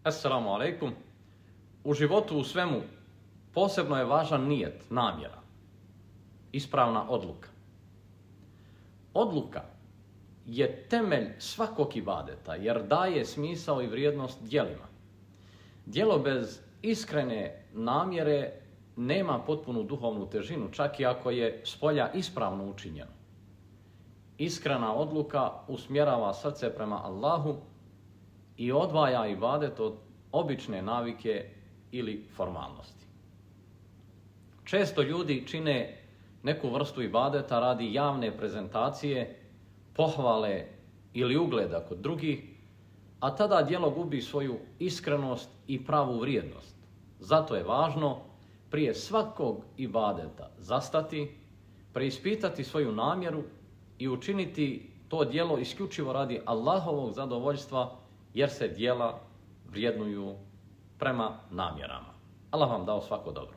Assalamu alaikum. U životu u svemu posebno je važan nijet, namjera, ispravna odluka. Odluka je temelj svakog ibadeta jer daje smisao i vrijednost djelima. Djelo bez iskrene namjere nema potpunu duhovnu težinu, čak i ako je spolja ispravno učinjeno. Iskrena odluka usmjerava srce prema Allahu i odvaja ibadet od obične navike ili formalnosti. Često ljudi čine neku vrstu ibadeta radi javne prezentacije, pohvale ili ugleda kod drugih, a tada djelo gubi svoju iskrenost i pravu vrijednost. Zato je važno prije svakog ibadeta zastati, preispitati svoju namjeru i učiniti to djelo isključivo radi Allahovog zadovoljstva, jer se djela vrijednuju prema namjerama. Allah vam dao svako dobro.